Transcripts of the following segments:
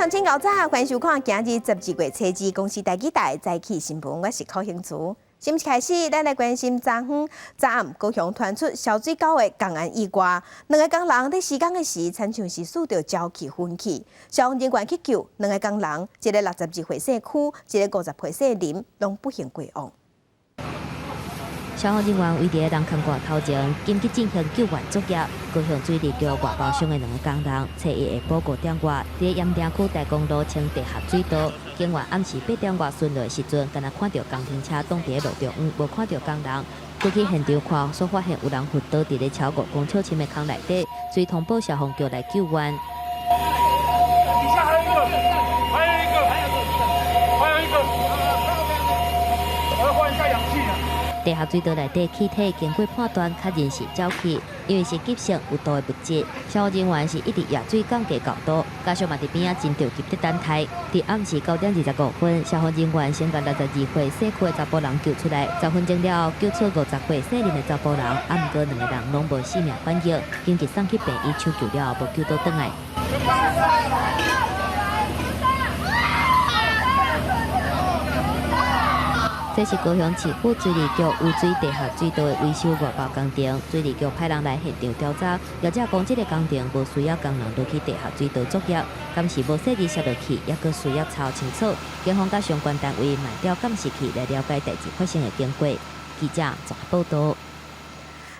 乡亲高早，欢迎收看今日12月初2公司台记台早起新闻，我是柯兴珠。新闻开始，咱来关心昨暗高雄传出小水沟的公安意外，两个工人在施工的时，亲像是受到沼气熏起。消防人员去救两个工人，一个62岁姓邱，一个50岁姓林，拢不幸过往。 消防人员为伫个人坑挂头前，紧急进行救援作业。高雄水利局外包商的两个工人，初一下晡5点外，伫个盐埕区大公路清地下水道，警员暗时8点外巡逻时阵，敢若看到工程车挡伫个路中央，无看到工人。过去现场看，所发现有人昏倒伫个超5公尺深的坑内底，随通报消防局来救援。 底下还有一个，我要换一下氧气啊！地下水道内底气体经过判断，确认是沼气，因为是急性有毒的物质。消防人员是一直压水降低高度，加上嘛伫边仔真着急得等待。伫暗时9点25分，消防人员先把62岁姓邱的查甫人救出来，10分钟了后救出50岁姓林的查甫人，啊，毋过两个人拢无性命反应，紧急送去病院抢救了后，无救倒转来。 这是高雄市府水利局污水地下水道的维修外包工程，水利局派人来现场调查，了解讲这个工程无需要工人落去地下水道作业，敢是无设计摄落去，也佫需要查清楚。警方甲相关单位卖掉监视器来了解代志发生的经过。记者综合报道。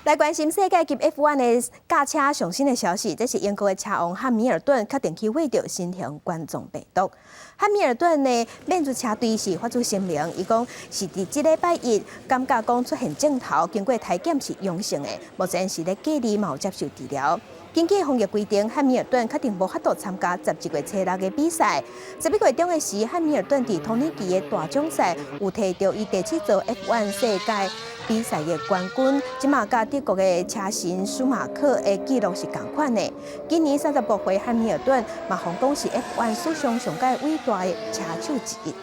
来关心世界级 F1 的驾车上新的消息，这是英国的车王汉密尔顿确定去为着新型冠状病毒。汉密尔顿的免注车队是发出声明，伊讲是伫即礼拜一感觉讲出现症头，经过体检是阳性的，目前是咧隔离，嘛有接受治疗。 根据防疫规定，汉密尔顿确定无法度参加11月初6的比赛。11月中的时，汉密尔顿伫同年期的大奖赛有摕到伊第7座 F1 世界比赛的冠军，即马甲德国的车神舒马克的纪录是同款的。今年36岁汉密尔顿嘛，红讲是 F1 史上上届伟大的车手之一。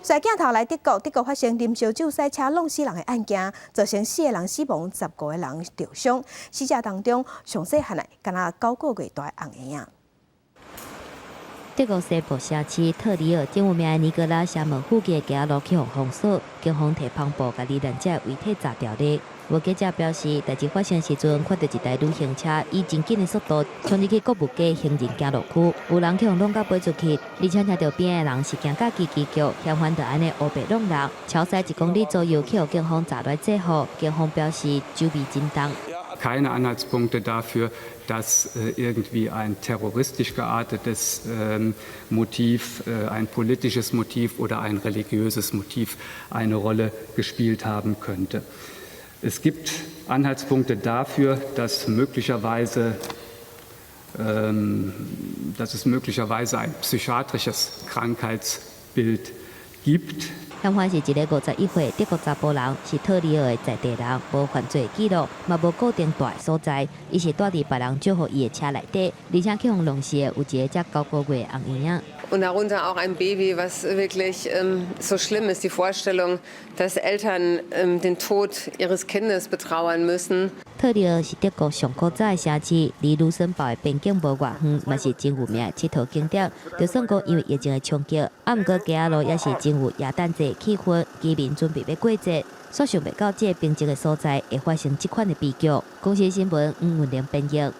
甩镜头来德国发生啉烧酒赛车弄死人的案件，造成4个人死亡，15个人受伤。死者当中，上细汉的敢若9个月大的红婴仔。德国西部城市特里尔正有名的尼格拉沙门附近的街路去互封锁，警方摕篷布甲罹难者遗体炸掉咧。无记者表示，代志发生时阵，看到一台旅行车以真紧的速度冲入去国务街行人行路区，有人去互弄甲飞出去，而且听到边的人是惊甲叽叽叫，嫌犯就安尼乌白弄人，超驶1公里左右去互警方查来制服。警方表示周围震动。 Keine Anhaltspunkte dafür, dass irgendwie ein terroristisch geartetes Motiv, ein politisches Motiv oder ein religiöses Motiv eine Rolle gespielt haben könnte. Es gibt Anhaltspunkte dafür, dass es möglicherweise ein psychiatrisches Krankheitsbild gibt. 嫌犯是一个51岁德国查甫人，是特里尔的在地人，无犯罪记录，嘛无固定住的所在。伊是住伫别人借予伊的车内底，而且去互弄死的有一个才9个月的红婴仔。 Und darunter auch ein Baby, was wirklich so schlimm ist, die Vorstellung, dass Eltern den Tod ihres Kindes betrauern müssen. 特里尔是德国上古早的城市，离卢森堡的边境无偌远，嘛是真有名的佚佗景点。就算讲因为疫情的冲击，啊，毋过街路也是真有耶诞节气氛，居民准备要过节。所想袂到这个边境的所在会发生这款的悲剧。公司新闻黄文玲编译。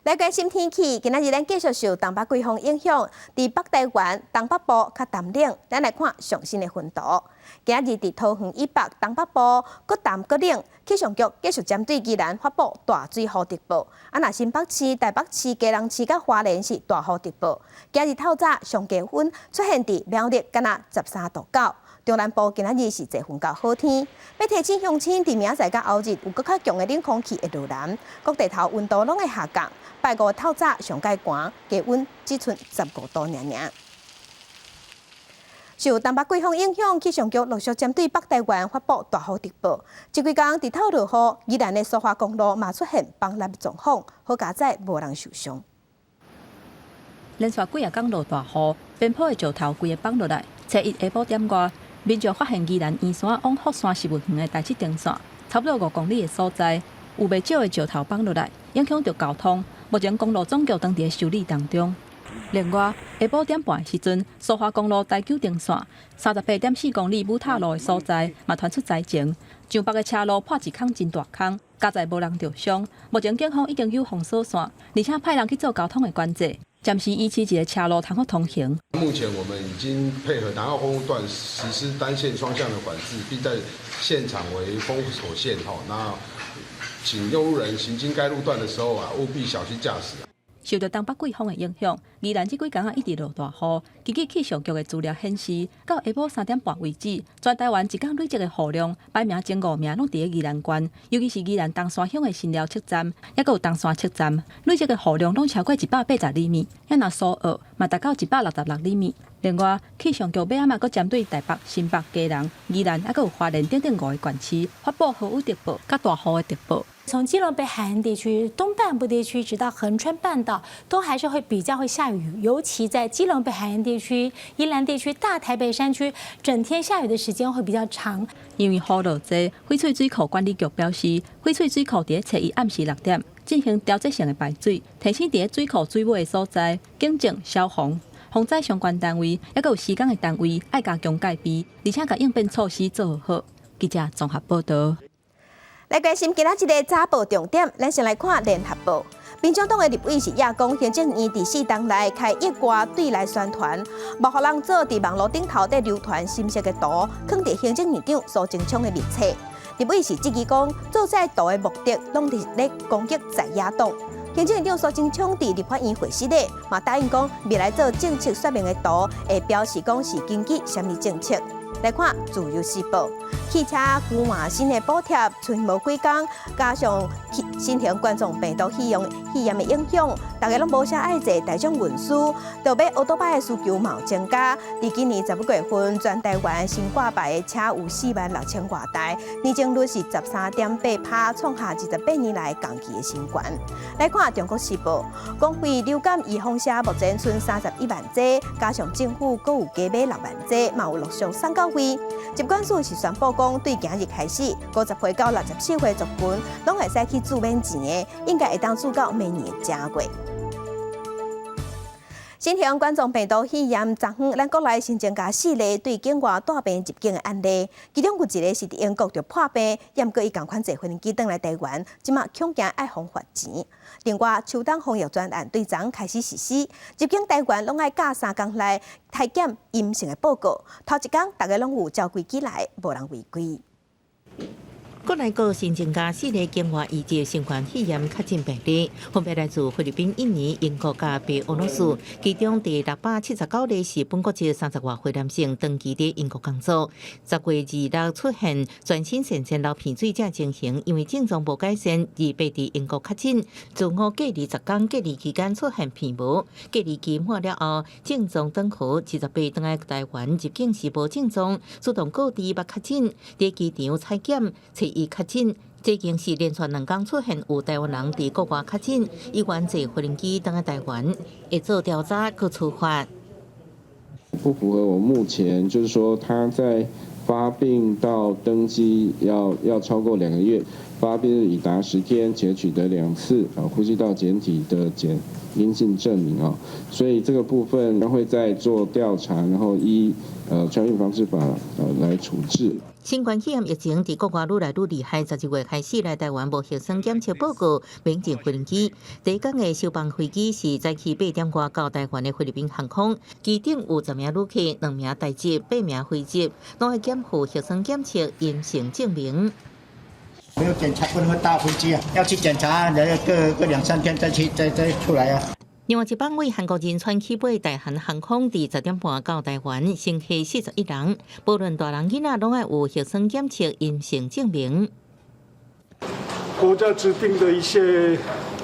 来关心天气，今仔日咱继续受东北季风影响，伫北台湾、东北部较淡冷。咱来看上新的温度。今仔日伫桃园以北、东北部搁淡搁冷，气象局继续针对宜兰发布大水豪特报。啊，那新北市、台北市、基隆市甲花莲是大豪特报。今日透早上低温出现伫苗栗，敢若13度9。 中南部今仔日是侪云到好天，要提醒乡亲，伫明仔载甲后日有搁较强的冷空气会入南，各地头温度拢会下降。拜五透早上介寒，低温只剩15度尔尔。受东北季风影响，气象局陆续针对北台湾发布大雨特报。这几天伫透落雨，宜兰的苏花公路嘛出现崩塌状况，好佳在无人受伤。连续几日港落大雨，边坡的石头规个崩落来。初一下晡点外，民众发现宜兰圆山往福山石门园的台七电线，差不多5公里的所在，有不少的石头崩落来，影响到交通。目前公路总局当伫修理当中。另外，下晡点半时阵，苏花公路台九顶线38.4公里武塔路的所在，嘛传出灾情。上北的车路破一孔真大孔，加载无人受伤。目前警方已经有封锁线，而且派人去做交通的管制，暂时维持一个车路通好通行。目前我们已经配合南澳公路段实施单线双向的管制，并在现场为封锁线那请用路人行经该路段的时候务必小心驾驶。受到东北季风的影响，宜兰这几天一直落大雨。根据气象局的资料显示，到下晡3点半为止，全台湾一天累积的雨量排名前5名拢伫宜兰县，尤其是宜兰东山乡的新寮测站，也有东山测站，累积的雨量拢超过180厘米，也若苏澳嘛达到166厘米。另外，气象局尾仔嘛阁针对台北、新北、基隆、宜兰，还阁有花莲等5个县市发布豪雨特报、甲大雨的特报。从基隆北海岸地区、东半部地区，直到恒春半岛，都还是比较会下雨。尤其在基隆北海岸地区、宜兰地区、大台北山区，整天下雨的时间会比较长。因为雨落多，翡翠水库管理局表示，翡翠水库伫初一暗时6点进行调节性的排水，提醒伫水库水尾的所在，警政、消防、防灾相关单位，也有施工的单位，爱加强戒备，而且甲应变措施做好。记者综合报道。来关心今仔日的早报重点，咱先来看联合报。民进党的立委是亚公行政院第4党内开一瓜对来宣传，无互人做伫网络顶头在流传新色的图，放伫行政院长苏贞昌的面册。立委是质疑讲，做这图的目的，拢是咧攻击在野党。行政院长苏贞昌伫立法院会议内，嘛答应讲，未来做政策说明的图，会表示讲是根据什么政策。来看《自由时报》，汽车更换新的补贴，剩无几天，加上新型冠状病毒肺炎的影响，大家拢无啥爱坐大众运输，就买奥多巴的需求嘛有增加。伫今年11月份，全台湾新挂牌的车有46000多台，年增率是13.8%，创下28年来同期的新高。来看《中国时报》，公费流感预防车目前剩31万剂，加上政府阁有加买6万剂，嘛有陆续送到。疾管署是宣布讲，对今日开始，50岁到64岁族群拢会使去自免钱的，应该会当住到明年的正月。新型冠状病毒肺炎昨昏，咱国内新增加4例对境外带病入境的案例，其中有1个是伫英国就破病，也毋过伊共款坐飞机转来台湾，即马恐惊爱互罚钱。另外，秋冬防疫专案对昨开始实施，入境台湾拢爱隔3天内体检阴性的报告，头一天大家拢有照规矩来，无人违规。国内国新增加4例境外移植新冠肺炎确诊病例，分别来自菲律宾、印尼、英国加白俄罗斯，其中第679例是本国籍30外岁男性，长期伫英国工作。10月2日出现全身癣癣流鼻水症情形，因为症状无改善，而被伫英国确诊。自我隔离10天，隔离期间出现鼻毛，隔离期满了后，症状转好，28回来台湾入境时无症状，主动告知捌确诊，伫机场采检。伊确诊，这件是连续2天出现有台湾人伫国外确诊，伊原坐飞机登来台湾，会做调查佮处罚。不符合我目前就是说他在发病到登机要超过2个月，发病日已达10天，且取得2次呼吸道检体的阴性证明所以这个部分会再做调查，然后依传染防治法来处置。新冠肺炎疫情伫国外愈来愈厉害，12月开始来台湾无核酸检测报告，免进飞机。第一天的收办飞机是早起8点外到台湾的菲律宾航空，机顶有10名旅客，2名台籍，8名非籍，拢会检附核酸检测阴性证明。没有检查不能搭飞机要去检查，隔2-3天再出来另外一班为韩国人川起飞大韩航空，伫10点半到台湾，乘客41人，无论大人囡仔，拢要有核酸检测阴性证明。国家指定的一些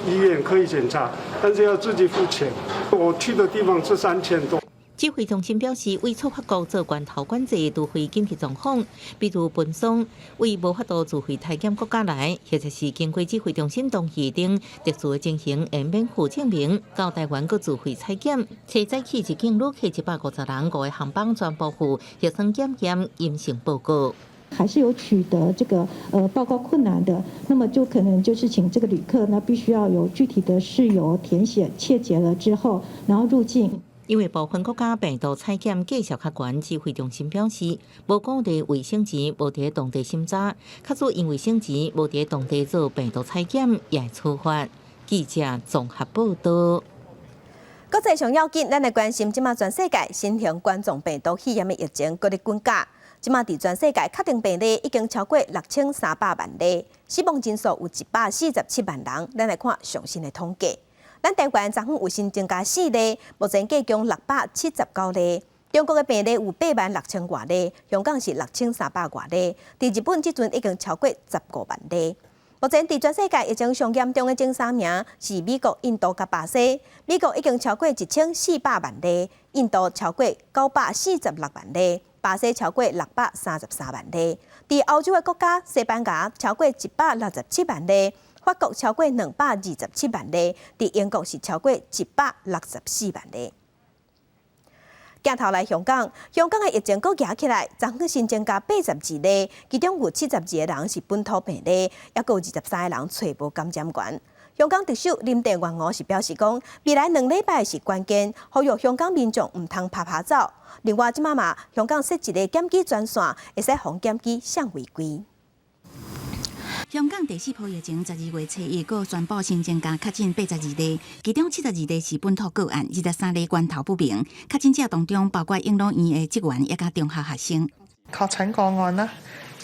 医院可以检查，但是要自己付钱。我去的地方是3000多。指挥中心表示，为促法国做源头管制，除非紧急状况，比如奔丧，为无法度自费体检国家来，或者是经过指挥中心同意等特殊的情形，免附证明到台湾各自费采检。且早起入境旅客150人，5个航班全部附核酸检验阴性报告。还是有取得这个报告困难的，那么就可能就是请这个旅客呢必须要有具体的事由填写切结了之后，然后入境。因为部分国家病毒采检绩效较悬，指挥中心表示，无鼓励卫生局无伫当地审查，确实因卫生局无伫当地做病毒采检，也会处罚。记者综合报道。国际上要紧，咱来关心即马全世界新型冠状病毒肺炎的疫情搁咧滚价。即马伫全世界确定病例已经超过6300万例，死亡人数有147万人。咱来看上新的统计。咱台湾昨昏有新增加4例，目前计共679例。中国的病例有86000多例，香港是6300多例。伫日本即阵已经超过15万例。目前伫全世界疫情上严重的前3名是美国、印度甲巴西。美国已经超过1400万例，印度超过946万例，巴西超过633万例。伫欧洲的国家，西班牙超过167万例。法国超过227万例，伫英国是超过164万例。镜头来香港，香港的疫情搁压起来，昨昏新增加82例，其中有72个人是本土病例，也有23个人揣无感染源。香港特首林郑月娥是表示讲，未来2礼拜是关键，呼吁香港民众唔通拍拍走。另外，即嘛香港设一个检举专线，会使防检举上违规。香港第4波疫情12月初1号宣布新增加确诊82例，其中72例是本土个案，23例源头不明。确诊者当中包括英乐院的职员，一家中學學生。確診個案啦，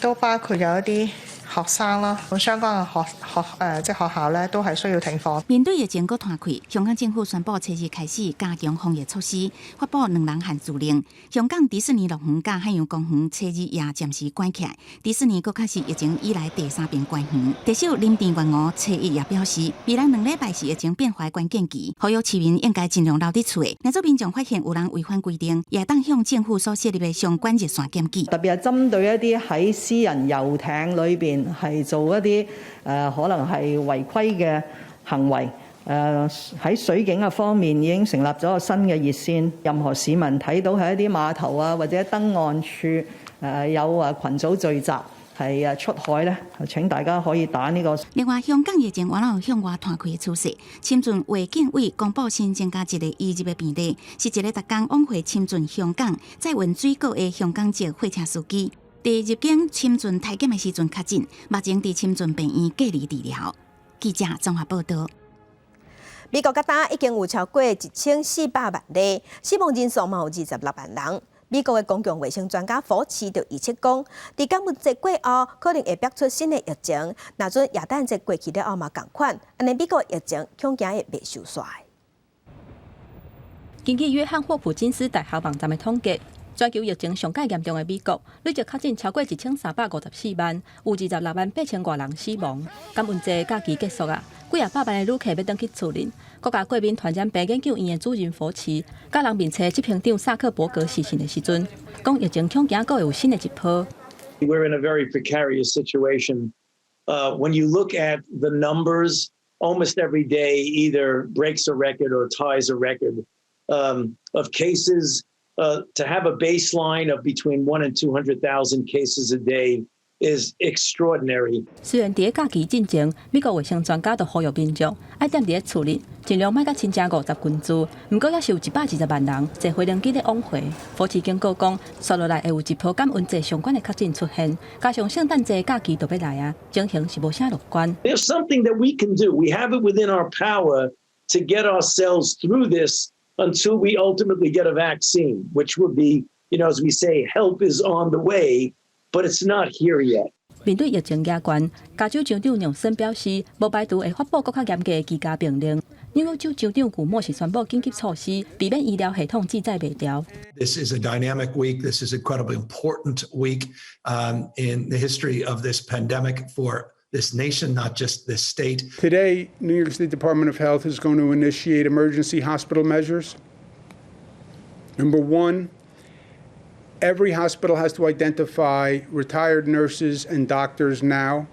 都包括有一啲學生啦，咁相關嘅學校咧都係需要停課。面對疫情個攤開，香港政府宣布初日開始加強防疫措施，發布2人限聚令。香港迪士尼樂園甲海洋公園初日也暫時關起來。迪士尼佫開始疫情以來第3遍關園。特首林鄭月娥初日也表示，未來2禮拜是疫情變化關鍵期，呼籲市民應該盡量留伫厝誒。若做民眾發現有人違反規定，也當向政府所設立嘅相關熱線檢舉。特別係針對一啲喺私人遊艇裏邊係做一啲可能係違規嘅行為，喺水警嘅方面已經成立咗個新嘅熱線，任何市民睇到喺一啲碼頭啊或者登岸處有群組聚集係出海咧，請大家可以打呢個。另外，香港疫情原來有向外攤開嘅趨勢。深圳衛健委公布新增加一個移入嘅病例，是一個逐工往返深圳香港再運水果嘅香港籍貨車司機。第入境深圳體檢的時陣確診，目前伫深圳病院隔離治療。記者綜合報道。美國甲單已經有超過1400萬例，死亡人數嘛有26萬人。美國嘅公共衛生專家福奇就預測講，喺感恩節過後可能會爆出新嘅疫情，若准耶誕節過去了後嘛同款，安尼美國疫情恐驚會未收煞。根據約翰霍普金斯大學網站嘅統計。全球疫情上界嚴重嘅美國，累計確診超過1354萬，有26萬8千多人死亡。感恩節假期結束啊，幾啊百萬嘅旅客要返去厝裡。國家國民傳染病研究院嘅主任福奇，甲人面冊執行長薩克伯格視訊嘅時陣，講疫情恐驚還會有新嘅一波。We're in a very precarious situation. When you look at the numbers, almost every day either breaks a record or ties a record of cases. To have a baseline of between 1 and 200,000 cases a day is extraordinary. 雖然喺假期進前，美國衛生專家就呼籲民眾愛踮喺厝裡，盡量莫甲親情50群組。不過，也是有120萬人坐飛機咧往回。福奇警告講，接落來會有一波感恩節相關嘅確診出現，加上聖誕節假期就要來啊，情形是無啥樂觀。There's something that we can do. We have it within our power to get ourselves through this. Until we ultimately get a vaccine, which would be, as we say, help is on the way, but it's not here yet. 面對疫情壓關，加州州長楊森表示，無排除會發布更加嚴格嘅居家命令。紐約州州長古莫是宣布緊急措施，避免醫療系統制載袂掉。This is a dynamic week. This is an incredibly important week in the history of this pandemic for this nation, not just this state. Today, New York State Department of Health is going to initiate emergency hospital measures. Number one, every hospital has to identify retired nurses and doctors now.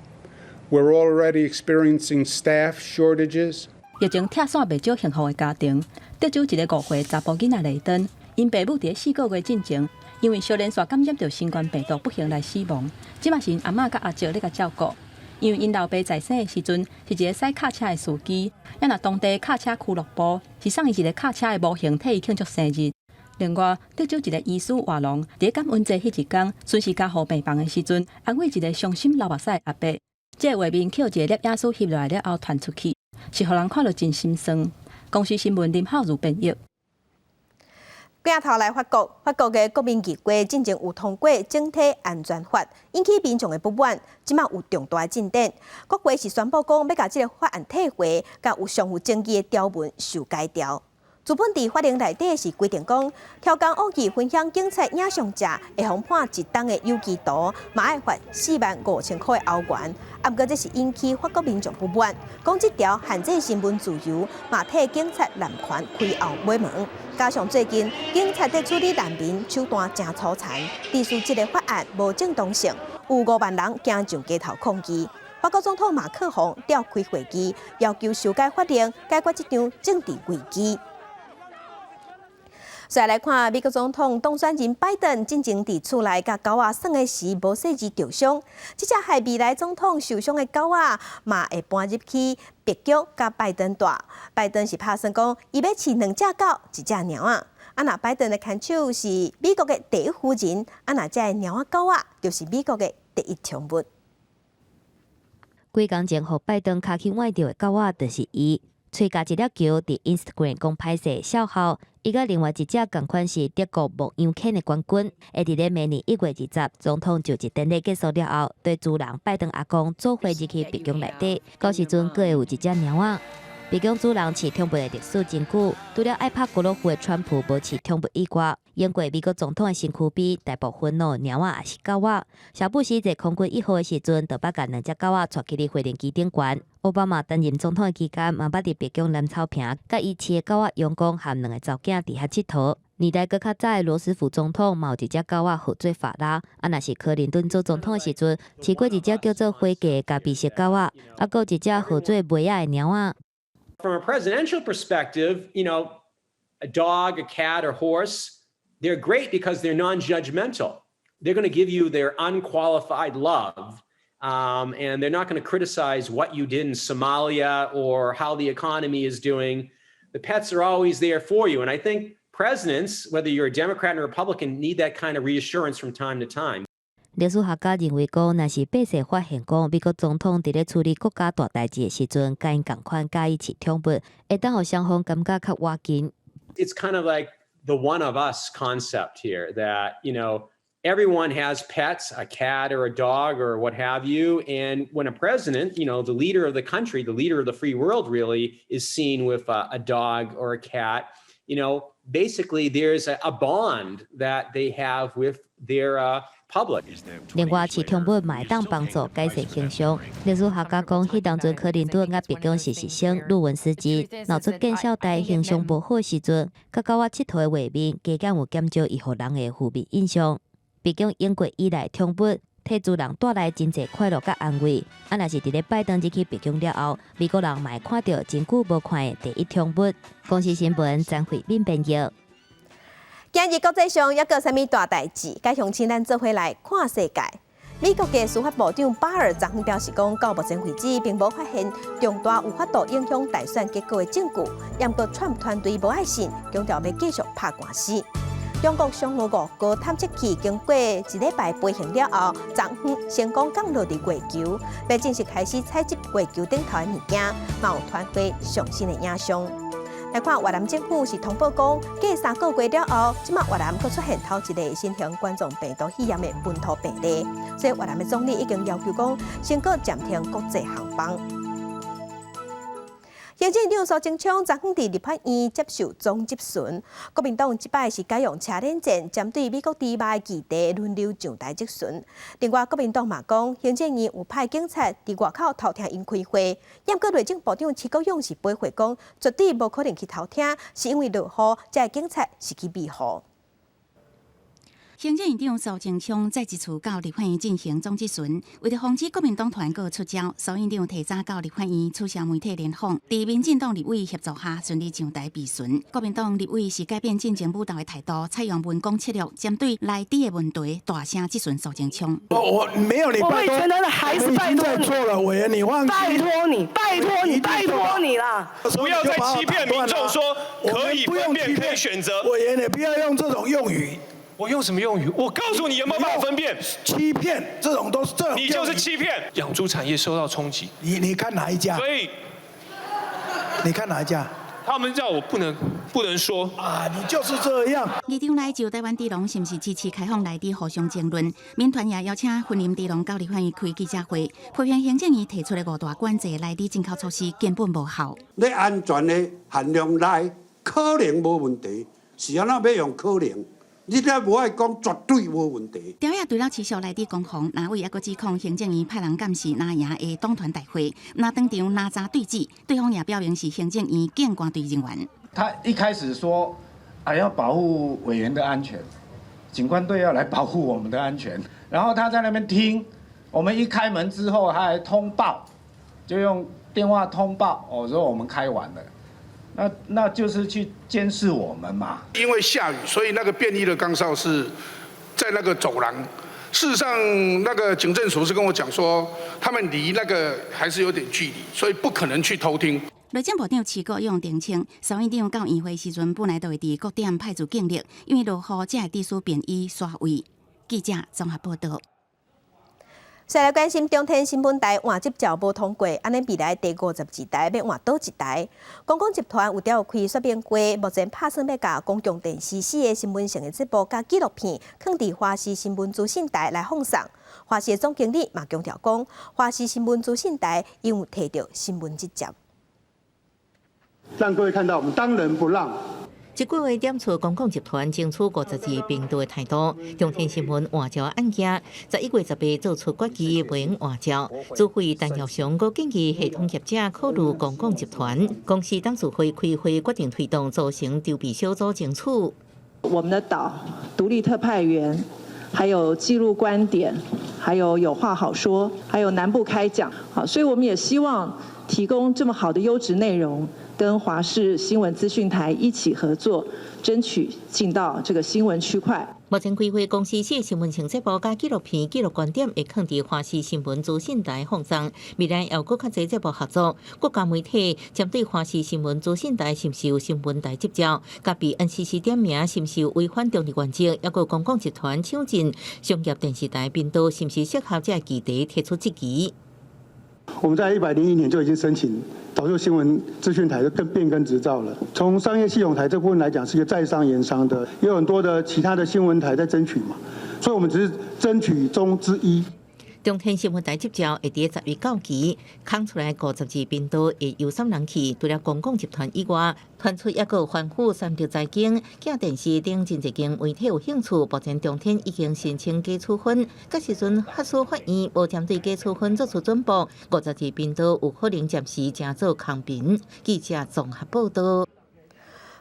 We're already experiencing staff shortages. 疫情拆散袂少幸福的家庭。德州一個5歲查甫囡仔雷登，因爸母伫4個月進前因为小连续感染到新冠病毒不幸来死亡，即嘛是因阿嬷甲阿叔咧甲照顾。因为因老爸在生的时阵是一个驶卡车的司机，也若当地卡车俱乐部是送伊一个卡车的模型替伊庆祝生日。另外，得招一个医师华龙，伫感恩节迄一天，顺时加护病房的时阵，安慰一个伤心流目屎的阿伯。这个画面扣一个摄影师翕落来了后传出去，是互人看了真心酸。公司新闻林浩如编译。镜头来法国的国民议会进前有通过整体安全法，引起民众的不满。即马有重大进展，国会是宣布讲要甲这个法案退回，甲有上有争议的条文修改掉。资本伫法令内底是规定讲，超工恶意分享警察影像者会互判1档的有期徒，嘛爱罚45000块的欧元。不过这是引起法国民众不满，讲这条限制新闻自由，嘛替警察滥权开后尾门。加上最近警察在处理难民手段真粗残，提出这个法案无正当性，有5万人行上街头抗议。法国总统马克宏召开会议，要求修改法令，解决这场政治危机。再来看美国总统当选人拜登进前伫厝内甲狗仔耍的时无细致照相，这只害未来总统受伤的狗仔嘛会搬入去白宫甲拜登住。拜登是打算讲，伊要饲2只狗，1只猫仔。若拜登的看守是美国的第一夫人，若这个猫仔狗仔就是美国的第一宠物。几工前，互拜登卡去换掉的狗仔，就是伊。吹甲一粒球伫 Instagram 公拍摄笑后，伊甲另外一只共款是德国牧羊犬的冠军，会伫咧明年1月20总统就职典礼结束了后，对主人拜登阿公做回入去白宫内底，到时阵阁会有1只猫仔。白宫主人饲宠物的历史真久，除了爱拍高尔夫的川普无饲宠物以外，用过美国总统的身躯边，大部分咯猫仔也是狗仔。小布希在空军1号的时阵，就捌甲2只狗仔带去咧飞行机顶悬。奥巴马担任总统的期间，嘛捌伫白宫蓝草坪，甲伊饲的狗仔阳光和2个查囝伫遐佚佗。年代搁较早的罗斯福总统嘛有1只狗仔号做法拉，若是克林顿做总统的时阵，饲过1只叫做灰格的咖啡色狗仔，还有1只号做梅亚的猫仔。From a presidential perspective, you know, a dog, a cat, or horse, they're great because they're non-judgmental. They're going to give you their unqualified love, and they're not going to criticize what you did in Somalia or how the economy is doing. The pets are always there for you, and I think presidents, whether you're a Democrat or Republican, need that kind of reassurance from time to time. 历史学家认为讲，若是百姓发现讲，美国总统伫咧处理国家大代志的时阵，甲因共款介意饲宠物，会当互双方感觉较活紧。It's kind of like the one of us concept here that, you know, everyone has pets, a cat or a dog or what have you. And when a president, you know, the leader of the country, the leader of the free world really is seen with a dog or a cat, you know, basically there's a bond that they have with their public. 另外，饲宠物嘛会当帮助改善形象。历史学家讲，迄当阵克林顿甲白宫实习生鲁文斯基闹出见笑台形象无好时阵，甲狗仔佚佗的画面，加减有减少伊互人的负面印象。白宫用过以来宠物，替主人带来真侪快乐甲安慰。若是伫咧拜登入去白宫了后，美国人嘛会看到真久无看的第一宠物。公司新闻张惠敏编译。今日国际上还有啥物大代志？该乡亲咱做伙来看世界。美国嘅司法部长巴尔昨天表示讲，到目前为止，并无发现重大有法度影响大选结果的证据。不过，川普团队无爱信，强调要继续拍官司。中国上午5号探测器经过1礼拜飞行了后，昨天成功降落伫月球，要正式开始采集月球顶头的物件，嘛有传回上新的影像。来看越南政府是通报讲，过3个月了后，即马越南佫出现头一个新型冠状病毒肺炎的本土病例，所以越南的总理已经要求讲，先佫暂停国际航班。行政长苏贞昌昨天伫立法院接受总质询，国民党即摆是改用车轮战针对美国猪肉的议题轮流上台质询。另外，国民党嘛讲，行政院有派警察伫外口偷听因开会，不过内政部长齐国勇是回回讲，绝对无可能去偷听，是因为落雨，这警察是去庇护。行政院长苏贞昌再一次到立法院进行总质询，为了防止国民党团购出招，苏院长提早到立法院取消媒体联访，在民进党立委协助下顺利上台备询。国民党立委是改变进前武道的态度，采用文攻策略，针对内底的问题大声质询苏贞昌。我没有你拜托，还是拜托你错了，委员你忘记，拜托你，拜托你，拜托你啦！不要再欺骗民众说可以分辨，可以选择。委员，你不要用这种用语。我用什么用语？我告诉你有没有办法分辨？欺骗，这种都是这种。你就是欺骗。养猪产业受到冲击。你看哪一家？所以你看哪一家？他们叫我不能说啊！你就是这样。议长来就台湾猪农是不是支持开放内地互相争论？民团也邀请婚姻猪农到立法院开记者会，批评行政院提出的5大管制内地进口措施根本无效。你安全的限量内可能无问题，是安怎要用可能？你咧无爱讲绝对无问题。调也除了持续内地攻防，哪位也阁指控行政院派人监视拿赢的党团大会，拿当场拿查对峙，对方也表明是行政院警官队人员。他一开始说要保护委员的安全，警官队要来保护我们的安全，然后他在那边听，我们一开门之后他还通报，就用电话通报，说我们开完了。那就是去监视我们嘛。因为下雨，所以那个便衣的岗哨是在那个走廊。事实上，那个警政署是跟我讲说，他们离那个还是有点距离，所以不可能去偷听。内政部长徐国勇澄清，苏院长到议会时阵本来就会伫各点派驻警力，因为落雨才会致使便衣刷位。记者综合报道。再来关心中天新闻台换执照无通过，安尼未来第52台要换倒一台？公共集团有调开说明过，目前打算要甲公共电视4个新闻性的节目甲纪录片，放伫华视新闻资讯台来放送。华视总经理嘛强调讲，华视新闻资讯台因有摕到新闻执照，让各位看到我们当仁不让。一句话点出公共集团争取52频道的态度。中天新闻换照案件，11月18做出决议，未换照。主会陈耀祥阁建议系统业者考虑公共集团。公司董事会开会决定推动组成筹备小组争取。我们的岛独立特派员，还有记录观点，还有话好说，还有南部开讲。好，所以我们也希望提供这么好的优质内容。跟华视新闻资讯台一起合作，争取进到这个新闻区块。目前开会公司4个新闻性节目加纪录片、纪录观点会放伫华视新闻资讯台放送。未来要搁较侪节目合作，国家媒体针对华视新闻资讯台是毋是有新闻台执照，甲被 NCC 点名是毋是有违反中立原则，抑个公共集团抢进商业电视台频道是毋是适合这议题提出质疑。我们在101年就已经申请导入新闻资讯台的变更执照了。从商业系统台这部分来讲，是一个在商言商的，也有很多的其他的新闻台在争取嘛，所以我们只是争取中之一。中天新闻台执照会伫10月9期空出来52频道会由3人去，除了公共集团以外，传出也有环府、三条财经、镜电视等真侪间媒体有兴趣。目前中天已经申请加处分，到时阵核数法院无针对加处分作出准驳，52频道有可能暂时正做空屏。记者综合报道。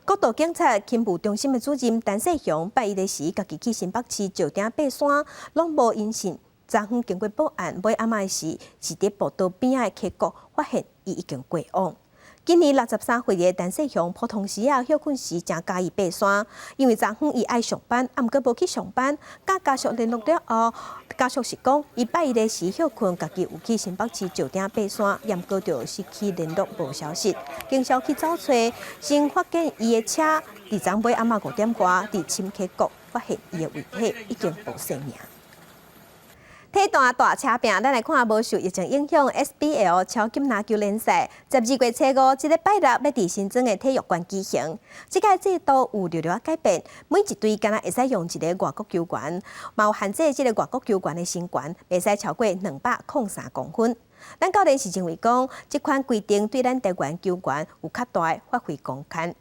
国土警察勤务中心的主任陈世雄8日时，家己去新北市石碇爬山，拢无音讯。昨昏经过报案，尾暗暝时是伫步道边仔的溪谷发现伊已经过往。今年63岁的陈世雄，普通时休困时正介意爬山，因为昨昏伊爱上班，毋过无去上班。甲家属联络了后，家属是讲，伊8日时休困，家己有去新北市石碇爬山，验过就失去联络无消息。经常去找找，先发现伊的车伫昨尾暗暝5点外伫深溪谷发现伊的遗体，已经无生命。体坛大车拼，咱来看无受疫情影响 SBL 超级篮球联赛，12月初5这个拜六要伫新庄的体育馆举行。这届制度有略改变，每一队敢若会使用一个外国球员，嘛有限制这个外国球员的身高袂使超过203公分。咱教练是认为讲，这款规定对咱台湾球员有较大的发挥空间。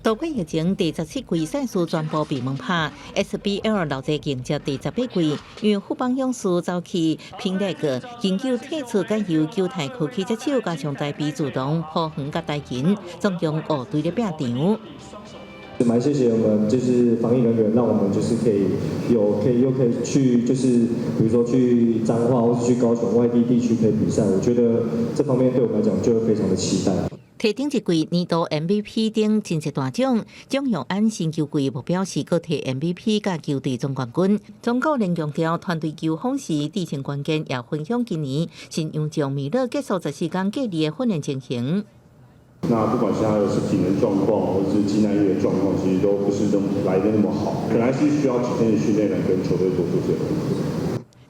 多季疫情第17季赛事全部闭门拍 ，SBL 老在迎接第18季，因为富邦勇士走去拼那个研究退出甲由球台科技接手，加上台比主动破远甲台银，总共5队咧拼场。蛮谢谢我们就是防疫人员，让我们就是可以去就是比如说去彰化或是去高雄外地地区可以比赛，我觉得这方面对我们来讲就会非常的期待。提顶一季年度 MVP 等真侪大奖，蒋永安新球季目标是搁摕 MVP 甲球队总冠军。总教练强调，团队球访时底层关键也分享今年新洋将米勒结束14天隔离的训练情形。那不管是他的体能状况，或者是肌耐力的状况，其实都不是来的那么好，本来是需要几天的训练来跟球队做出这个功课。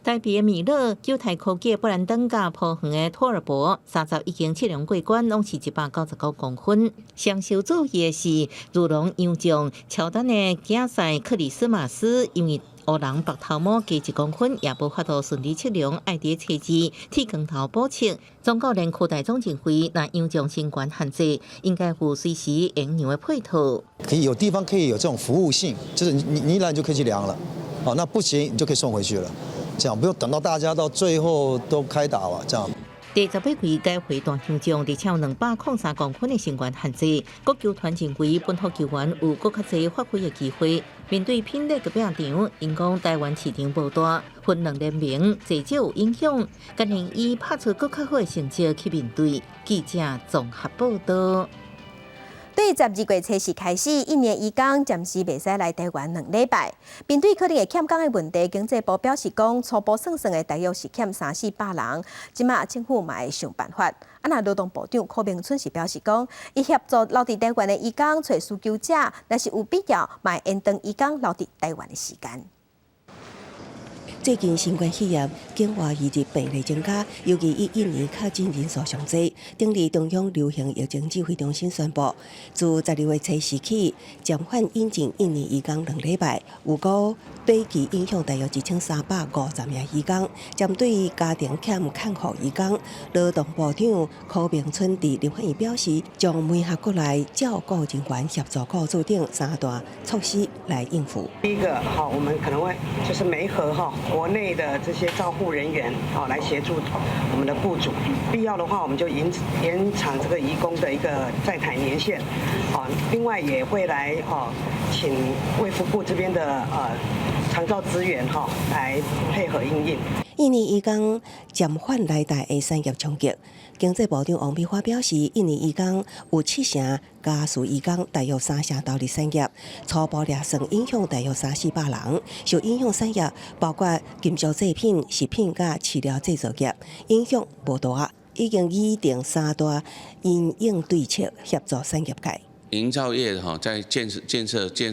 台北的米勒、九台科技布兰登甲浦恒的托尔博，30已经7轮过关，拢是199公分。上受注意的是，如龙洋将乔丹的竞赛克里斯马斯，因为黑人白头毛加1公分，也无法度顺利测量，爱伫测试剃光头补测。总教练柯大总认为，那洋将新冠限制，应该有随时营养的配套。可以有地方可以有这种服务性，就是你一来就可以去量了，好，那不行你就可以送回去了。这样不用等到大家到最后都开打了，这样。第18季改回大洋将，而且有203公分的新冠限制，各球团认为本土球员有更较侪发挥的机会。面对拼力的拼场，因讲台湾市场无大，分2联名，侪少有影响。今年以拍出更较好的成绩去面对。记者综合报道。对12月初4开始，1年1工暂时袂使来台湾2礼拜。面对可能会欠工的问题，经济部表示讲，初步算算的大约是欠300-400人。即马政府嘛会想办法。那劳动部长柯明春是表示讲，伊协助留伫台湾的移工找需求者，若是有必要，嘛会延长移工留伫台湾的时间。最近新冠肺炎境外移入病例增加，尤其以印尼确诊人数上侪。顶日中央流行疫情指挥中心宣布，自12月初4起，暂缓引进印尼移工2礼拜，预估短期影响大约1350名移工。针对家庭欠看护移工，劳动部长柯明春伫立法院表示，将每项国内照顾人员协助雇主等3大措施来应付。第一个，我们可能会就是媒合国内的这些照护人员来协助我们的雇主，必要的话我们就延长这个移工的一个在台年限，另外也会来请卫福部这边的长照资源来配合应应。印尼移工暂缓来台的产业冲击。经济部长王美花表示，印尼移工有7成家属移工，大约3成投入产业，初步掠算影响大约300-400人。受影响产业包括金属制品、食品甲饲料制造业，影响无大，已经拟定3大因应对策协助产业界。营造业在建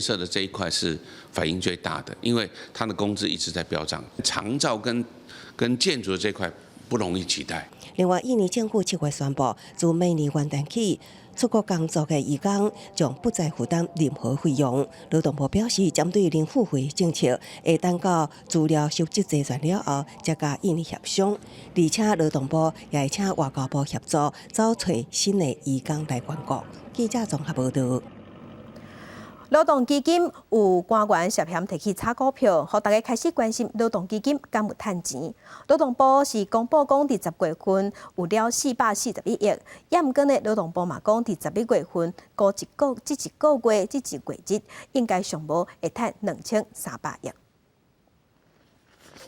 设的这一块是反应最大的，因为它的工资一直在飙涨，长照跟建筑的这块不容易取代。另外，印尼政府7月宣布，自明年元旦起，出国工作的移工将不再负担任何费用。劳动部表示，针对零付费政策，会等到资料收集齐全了后，再甲印尼协商。而且，劳动部也会请外交部协助，找找新的移工来援国。记者综合报道。劳动基金有官员涉嫌提起炒股票，让大家开始关心劳动基金敢有趁钱。劳动部是公布讲，伫10月份有了441亿，也毋过呢，劳动部嘛讲，伫11月份过这一个月日，应该上无会趁2300亿。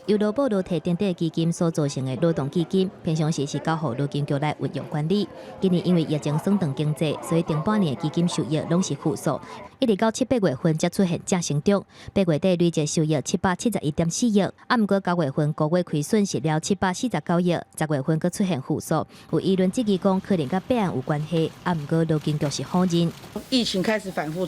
由劳保劳退等等基金所组成的劳动基金，平常时是交予劳金局来运用管理。今年因为疫情松动经济，所以顶半年的基金收益拢是负数，一直到7、8月份才出现正成长。8月底累计收益771.4亿，毋过9月份个月亏损是了749亿，10月份阁出现负数。有议论质疑讲可能甲备案有关系，毋过劳金局是否认。疫情开始反复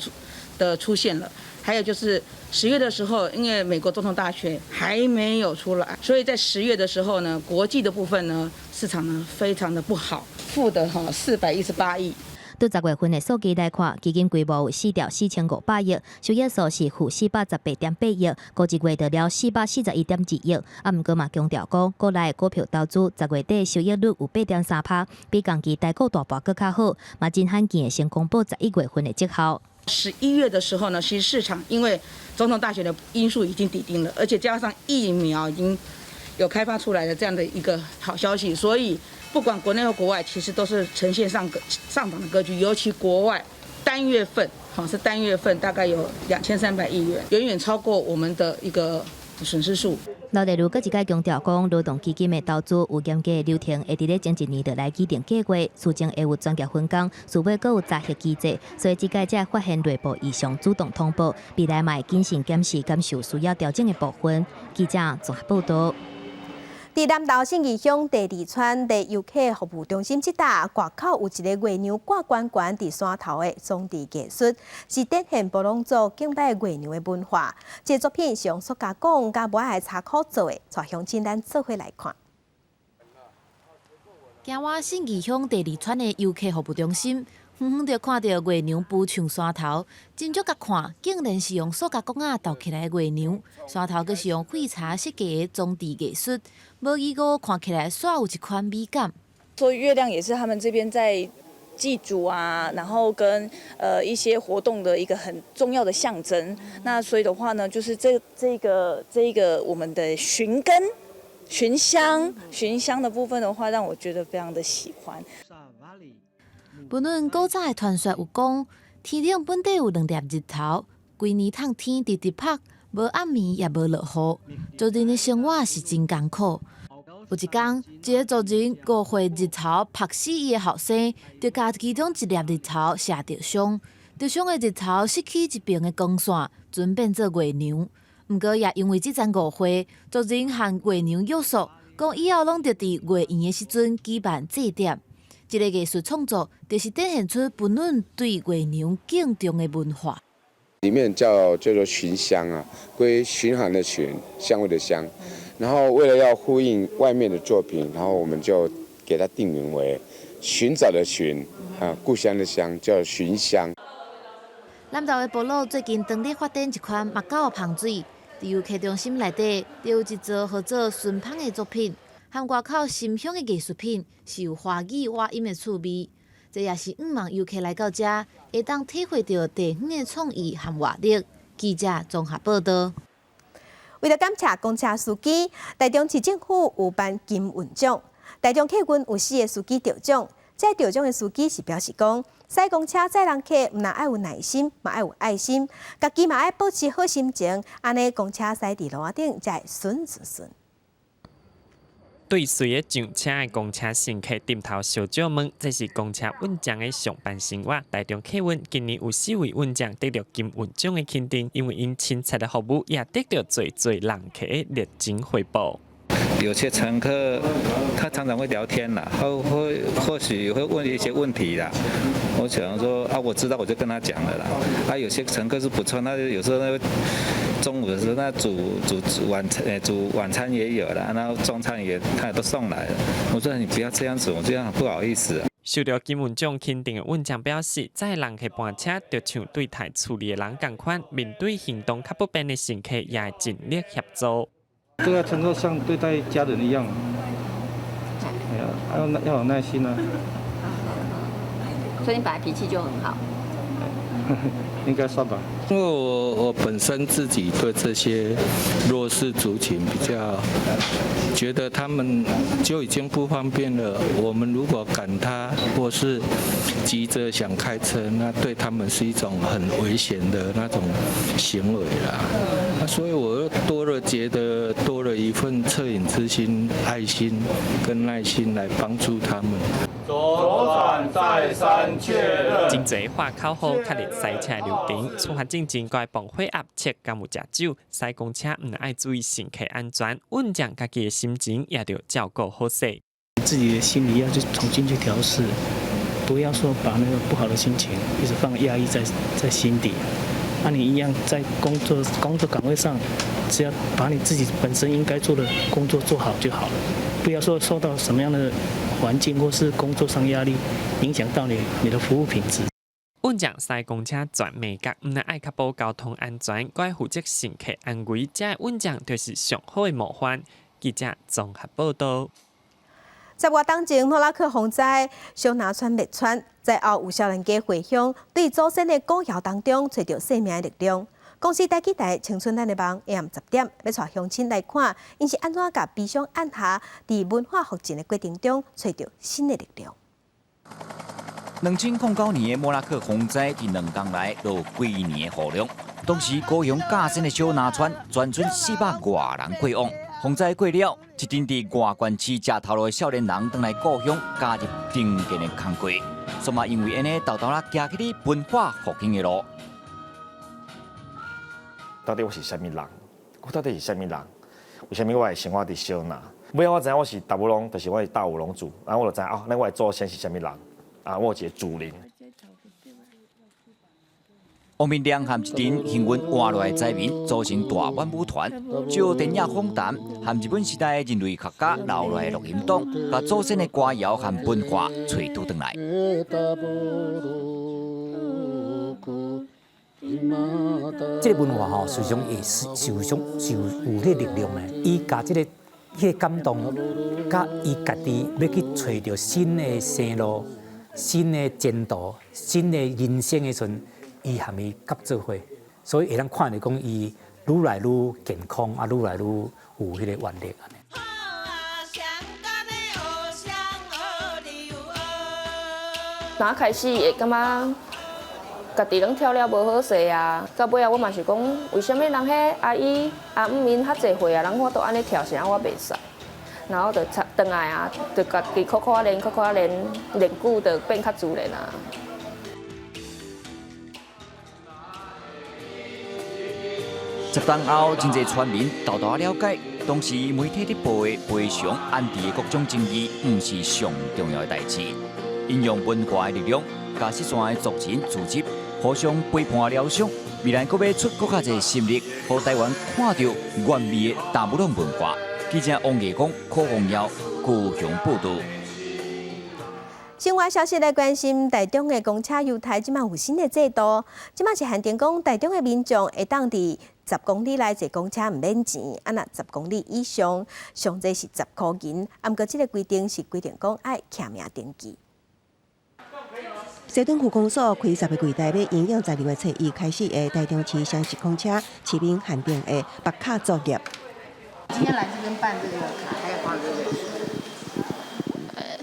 的出现了。还有就是10月的时候，因为美国总统大选还没有出来，所以在10月的时候呢，国际的部分呢，市场呢非常的不好，负的418亿。对10月份的数据来看，基金规模有4兆4500亿，收益数是负418.8亿，过一月得了441.2亿。毋过嘛强调讲，国内的股票投资10月底收益率有8.3%，比同期台股大盘更较好，嘛真罕见的先公布11月份的绩效。11月的时候呢，其实市场因为总统大选的因素已经抵定了，而且加上疫苗已经有开发出来的这样的一个好消息，所以不管国内或国外，其实都是呈现上涨的格局。尤其国外单月份好是单月份大概有2300亿元，远远超过我们的一个损失数。劳动部搁一再强调，讲劳动基金的投资有严格流程，会伫咧前一年就来制定计划，事情会有专业分工，除非搁有查核机制，所以即届才发现内部异常主动通报，未来嘛会谨慎检视感受需要调整的部分。记者综合报道。伫南投信义乡第二村的游客服务中心即搭挂口有一个月娘挂关关伫山头的装置艺术，是展现布农族敬拜月娘的文化。这作品是用塑胶管加抹的茶壳做的，带乡亲咱做伙来看。行我信义乡第二村的游客服务中心，远远就看到月娘步上山头，真足甲看，竟然是用塑胶管啊倒起来的月娘，山头阁是用废茶设计的装置艺术。无疑个看起来煞有一款美感。说月亮也是他们这边在祭祖啊，然后跟一些活动的一个很重要的象征。那所以的话呢，就是这个我们的寻香的部分的话，让我觉得非常的喜欢。不论古早的传说有讲，天顶本地有2粒日头，规年通天直直拍。无暗暝也无落雨，族人的生活是真艰苦。有一天，一个族人误会日头拍死伊的后生，就甲其中一粒日头射着伤，着伤的日头失去一边的光线，转变做月娘。毋过也因为这件误会，族人和月娘约束，讲以后拢着伫月圆的时阵举办祭典。这个艺术创作，就是展现出不论对月娘敬重的文化。里面叫做寻香啊，归巡航的巡，香味的香。然后为了要呼应外面的作品，然后我们就给它定名为寻找的寻啊，故乡的乡，叫寻香。南投的部落最近当地发展一款目狗的香水，伫游客中心内底就有一座号做顺芳的作品，和外口新香的艺术品是有华语外音的趣味。这也是望游客来到这，会当体会到地方的创意和活力。记者综合报道。为了感谢公车司机，台中市政府有颁金运奖，台中客运有4个司机得奖。这得奖的司机是表示讲，驶公车载人客，唔但爱有耐心，嘛爱有爱心，家己嘛爱保持好心情，安尼公车驶伫路顶才会顺。对随的上车的公车乘客点头小酒问，这是公车运奖的上班生活。台中客运今年有4位运奖得到金运奖的肯定，因为因亲切的服务，也得到最人客的热情回报。有些乘客他常常会聊天啦，或许会问一些问题啦。我想说啊，我知道我就跟他讲了啦。啊，有些乘客是不错，那有时候那中午的时候那煮晚餐也有啦，然后中餐他也都送来了。我说你不要这样子，我这样不好意思啊。受到金运奖肯定的运奖表示，载人客搬车就像对待处理的人同款，面对行动较不便的乘客也会尽力协助。对啊，乘客像对待家人一样，哎呀，要有耐心啊。所以你本来脾气就很好。应该算吧。因为我本身自己对这些弱势族群比较觉得他们就已经不方便了，我们如果赶他或是急着想开车，那对他们是一种很危险的那种行为啦。所以我又觉得多了一份恻隐之心、爱心跟耐心来帮助他们。左转再三确认。真侪话口好，确立驶车流程。出发进前该帮火压切，敢有食酒。驶公车唔爱注意乘客安全，运将家己的心情也要照顾好势。自己的心理要去重新去调试，不要说把那个不好的心情一直放压抑在心底。那你一样在工作岗位上，只要把你自己本身应该做的工作做好就好了，不要说受到什么样的环境或是工作上压力影响到你的服务品质。运将驶公车全美角，唔但爱确保交通安全，该负责乘客安危，这运将就是上好的模范。记者综合报道。10月当前，诺拉克洪灾，小南村灭村，在后有少年家回乡，对祖先的古谣当中找到生命的力量。公司台记台青春咱的梦，下午10点要带乡亲来看，因是安怎甲悲伤按下，伫文化复振的过程中找到新的力量。2009年的莫拉克洪灾，伫2天内落几年的雨量，当时高雄驾驶的小南船，全船400多人过往。洪灾过了，一阵伫外关市食头路的少年人，回来故乡加入定建的工作，所嘛因为安尼，豆豆啦行起哩文化复兴的路。到底我是啥物人？我到底是啥物人？为什么我会生活伫小南？尾我知影我是大武龙，就是我是大武龙族，然后我就知哦，那我的祖先是啥物人？啊，我有一个祖灵。王明亮和一群幸运活落来的灾民组成大晚舞团，就电影访谈和日本时代人类学家留落来的录音档，把祖先的歌谣和文化吹吐回来。这个文化吼，实际上也是受有迄力量的，伊甲这个感动，甲伊家己要去找到新的生路、新的前途、新的人生的时阵，伊和伊合作伙，所以会当看到讲伊愈来愈健康，啊，愈来愈有迄个活力安尼。哪开始会感觉？家己拢跳了无好势啊！到尾啊，我嘛是讲，为什么人迄阿姨阿姆因较侪岁啊，人我都安尼跳，是我袂使。然后就转来啊，就家己靠练，练久就变较自然啊。10天后，真侪村民豆豆了解，当时媒体咧报的赔偿、安置的各种争议，毋是上重要的代志。应用文化的力量，甲失散的族人组织。互相陪伴疗伤，未来阁要出更较侪心力，互台湾看到原味的大武龙文化。记者王艺光、柯宏耀高雄报道。新华消息来关心台中的公车优待，即马有新的制度。即马是限定讲台中的民众会当伫10公里内坐公车唔免钱，啊那10公里以上，上侪是10块银。啊，不过这个规定是规定讲爱徛名登记。西屯区公所开10个柜台，要营养12月初1开始的台中市厢式公车市民限定的白卡作业。今天来这边办这个卡还要花多久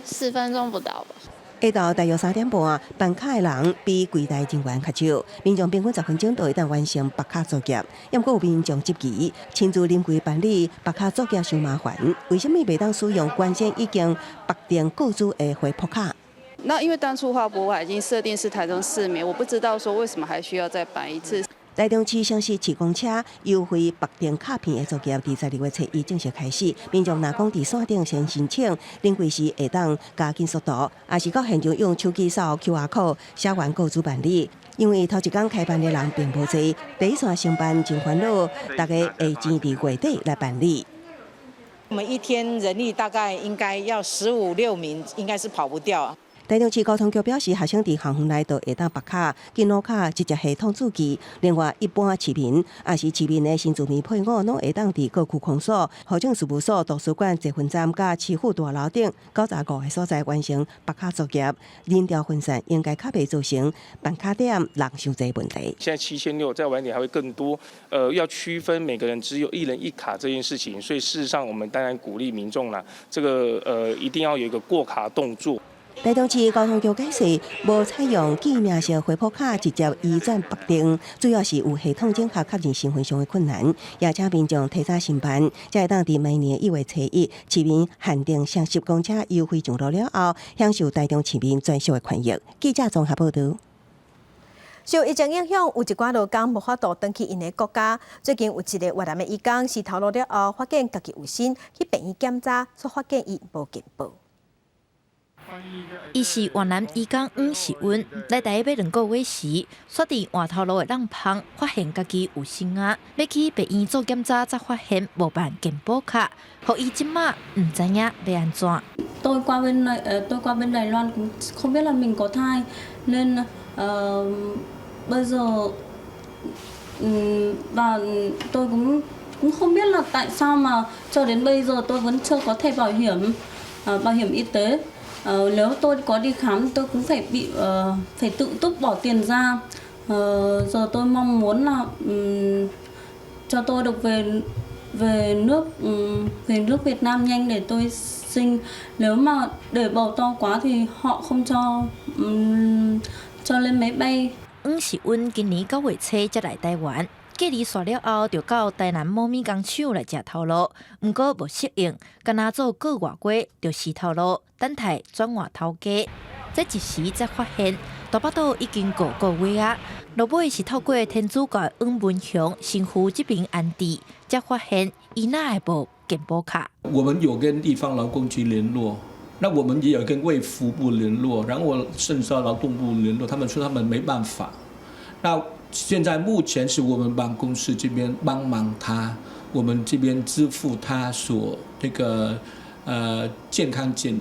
？4分钟不到吧。下昼大约3点半，办卡的人比柜台人员较少，民众平均10分钟就会当完成白卡作业。要过有民众急急亲自临柜办理白卡作业，伤麻烦。为什么袂当使用原先已经绑定雇主的回拨卡？那因为当初划拨我已经设定是台中市民，我不知道说为什么还需要再办一次。台中市厢式市公车优惠绑定卡片的作业，伫12月初1正式开始。民众若讲伫线顶先申请，临柜时会当加紧速度，也是到现场用手机扫 QR code 写完雇主办理。因为头一天开办的人并不多，第一线申办真烦恼，大家会钱伫月底来办理。我们一天人力大概应该要15、16名，应该是跑不掉。台中市交通局表示，学生伫校园内都会当绑卡、健路卡直接系统注记。另外，一般市民也是市民的新住民配偶，拢会当伫各区公所、户政事务所、图书馆、结婚站、甲市府大楼等95个所在完成绑卡作业。人潮分散，应该较袂造成办卡点人伤济问题。现在7600，再晚一点还会更多。要区分每个人只有1人1卡这件事情，所以事实上我们当然鼓励民众啦，这个一定要有一个过卡动作。台中市交通局解释，无采用记名式回拨卡直接移转绑定，主要是有系统整合确认身份上的困难，也请民众提早申办，才会当伫明年1月初1市民限定厢式公车优惠上路了后，享受台中市民专属的权益。记者综合报道。受疫情影响，有一寡劳工无法度返去因的国家。最近有一个越南的移工是头路了后，发现家己有心去病院检查，却发现伊无健保。伊是越南移工黄世文，来台要2个月时，刷伫换头路的浪棚，发现家己有心啊，要去病院做检查，才发现无办健保卡，互伊即马唔知影要安怎。tôi qua bên Đài Loan cũng không biết là mình có thai nên bây giờ và tôi cũng không biết là tại sao mà cho đến bây giờ tôi vẫn chưa có thẻ bảo hiểm y tế. Nếu tôi có đi khám tôi cũng phải tự túc bỏ tiền ra. Giờ tôi mong muốn là cho tôi được về nước Việt Nam nhanh để tôi sinh. Nếu mà để bầu to quá thì họ không cho lên máy bay. 黄世温今年9月初才来台湾，隔离煞了后，就到台南某米工厂来食头路，毋过无适应，干那做个月过就死头路，等待转换头家。这一时才发现，大巴肚已经5个月啊！落尾是透过天主教黄文雄神父这边安置，才发现伊那会无健保卡。我们有跟地方劳工局联络。那我们也有跟卫福部联络，然后甚至到劳动部联络，他们说他们没办法。那现在目前是我们办公室这边帮忙他，我们这边支付他所这个健康检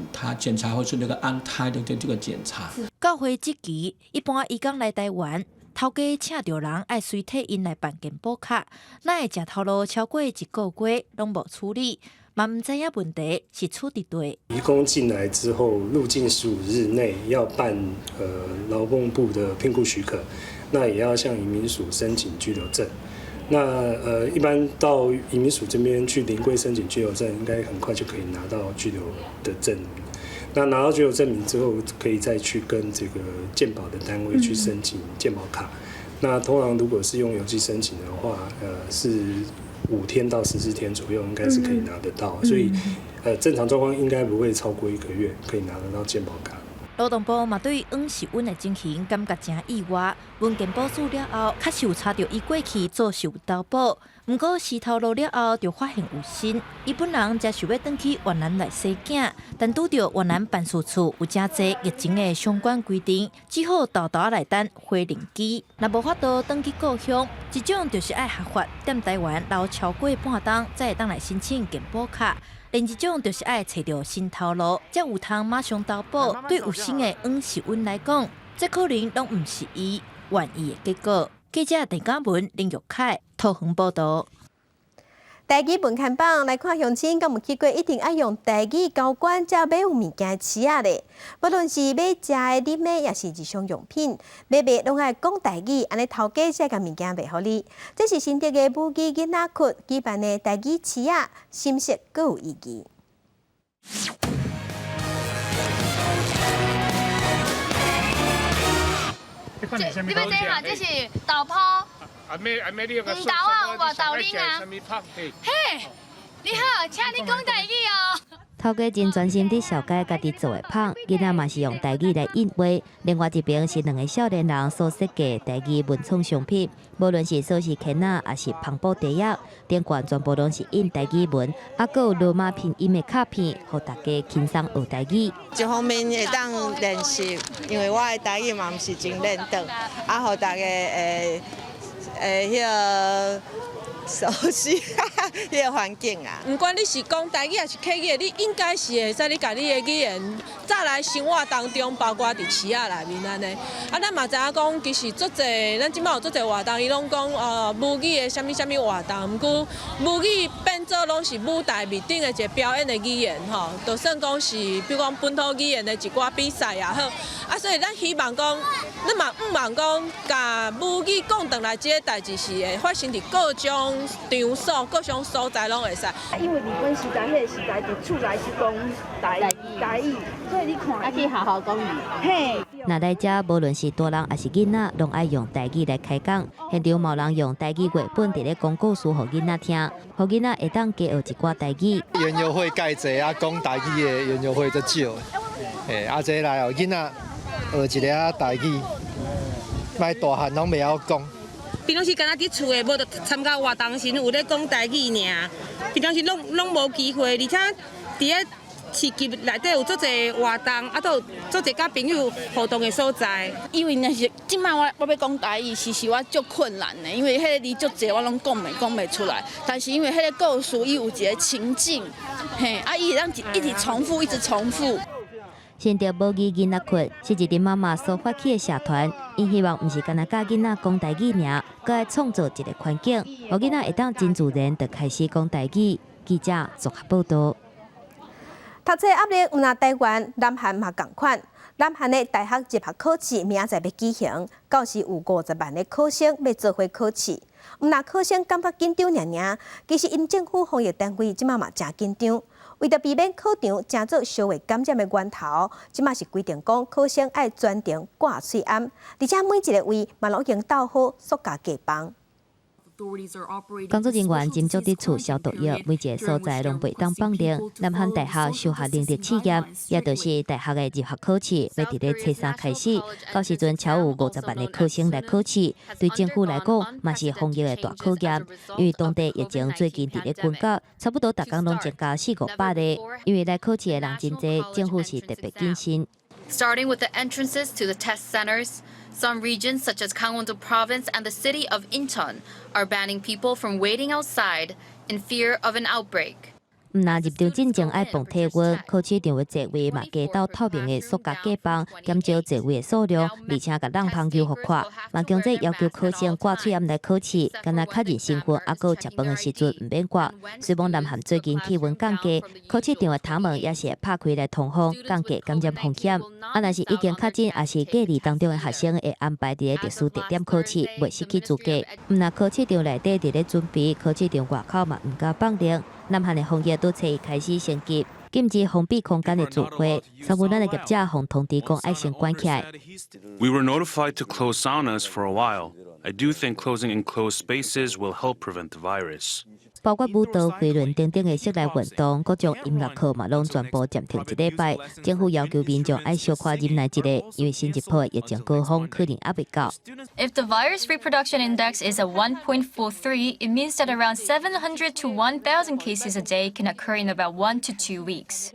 查或是那个安胎的这个检查。教会这期一般伊刚来台湾，头家请着人爱随替因来办健保卡，那会食头路超过1个月拢无处理。嘛唔知影问题是出伫对。移工进来之后，入境15日内要办劳动部的聘雇许可，那也要向移民署申请居留证。那一般到移民署这边去临柜申请居留证，应该很快就可以拿到居留的证明。那拿到居留证明之后，可以再去跟这个健保的单位去申请健保卡。那通常如果是用邮寄申请的话，是5天到14天左右，应该是可以拿得到。所以，正常状况应该不会超过1个月可以拿得到健保卡。劳动部嘛对黄世温的情形感觉真意外，问健保署了后，确实有查到伊过去做受投保，不过死头路了后就发现有新，伊本人才想要转去越南来生囝，但拄到越南办事处有真侪疫情的相关规定，只好豆豆来等回临机。若无法度转去故乡，这种就是爱合法踮台湾留超过半冬，才会当来申请健保卡。另一种就是爱找到新头路，才有通马上投保。对有心的黄世温来讲，这可能拢唔是伊愿意的结果。记者陈嘉文、林玉凯、桃园报道。台语文看榜来看乡亲，敢有去过一定爱用台语交关，才买有物件的吃啊咧。不论是买食的礼物，也是日常用品，买卖拢爱讲台语，安尼头家才甲物件卖互你。这是新竹的母鸡囡仔窟举办的台语市啊，深色各有意义。你要这下，这是豆泡。唔豆啊，有无豆奶啊？嘿，你好，请你讲台语哦。头家真专心地小解家己做的胖，囡仔嘛是用台语来应话。另外一边是2个少年人所设计台语文创商品，无论是锁匙圈啊，还是磅礴茶叶，顶冠全部拢是印台语文，还佫有罗马拼音的卡片，互大家轻松学台语。一方面会当练习，因为我的台语嘛毋是真练得，互大家迄个熟悉迄个环境啊。不管你是讲台语还是客语，你应该是会使你家己的语言再来生活当中，包括伫市仔内面安尼。咱嘛知影讲，其实足侪，咱即摆有足侪活动，伊拢讲母语的啥物活动，毋过母语变做拢是舞台面顶的一个表演的语言吼，就算讲是比如讲本土语言的一寡比赛也好，所以咱希望讲，咱嘛毋望讲，甲母语讲转来即个代志是会发生伫各种场所、各种所在拢会使。因为日本时代迄个时代伫厝内是讲台语，所以你看要去好好讲语。嘿。那来遮，无论是大人还是囡仔，拢爱用台语来开讲。现场某人用台语绘本伫咧讲故事，互囡仔听，互囡仔会当加学一寡台语。园游会介济啊，讲台语的园游会足少。这来互囡仔学一个台语，卖大汉拢袂晓讲。平常时敢若伫厝的，无得参加活动时有咧讲台语尔。平常时拢无机会，而且伫咧市集内底有足侪活动，都有足侪甲朋友互动的所在。因为若是即摆我要讲台语，其实我足困难的，因为迄个字足侪，我拢讲袂出来。但是因为迄个故事伊有一个情境，伊会当一直重复，一直重复。新竹母语囡仔窟是一阵妈妈所发起的社团，因希望毋是干那教囡仔讲台语尔，搁爱创造一个环境，互囡仔会当真自然就开始讲台语。记者综合报道。读册压力毋若台湾，南韩嘛同款。南韩的大学入学考试明仔载要举行，教室有50万的考生要做伙考试。毋若考生感觉紧张尔，其实因政府防疫单位即马嘛真紧张。为着避免考场真做烧会感染的源头，即马是规定讲考生爱专程挂喙罨，而且每一个位嘛拢已经倒好塑胶隔板。工作人员斟酌伫厝消毒药，每一个所在拢袂当放零。南韩大学受学能力试验，也就是大学的入学考试，要伫咧初三开始，到时阵超有50万的考生来考试。对政府来讲，嘛是防疫的大考验，因为当地疫情最近伫咧升高，差不多逐工拢增加400-500个。因为来考试的人真侪，政府是特别谨慎。Starting with the entrances to the test centers, some regions such as Gangwon-do Province and the city of Incheon are banning people from waiting outside in fear of an outbreak. 若入场进前爱放体温，考试场的座位嘛加到透明的塑胶隔板，减少座位的数量，而且甲人旁游互看。嘛强制要求考生挂喙罨来考试，敢若确认身份，还佫食饭的时阵毋免挂。虽望南韩最近气温降低，考试场的窗门也是会拍开来通风，降低感染风险。若是已经确诊，也是隔离当中的学生会安排伫咧特殊地点考试，袂失去资格。若考试场内底伫咧准备，考试场外口嘛毋敢放零。南韩的防疫都初一开始升级，禁止封闭空间的聚会。三分咱的业者互通知讲爱先关起来。We were notified to close saunas for a while. I do think closing enclosed spaces will help prevent the virus. 包括舞蹈、飞轮等等的室内运动，各种音乐课嘛，拢全部暂停一礼拜。政府要求民众爱小可忍耐一下，因为新一波的疫情高峰可能还未到。If the virus reproduction index is at 1.43, it means that around 700 to 1,000 cases a day can occur in about 1 to 2 weeks.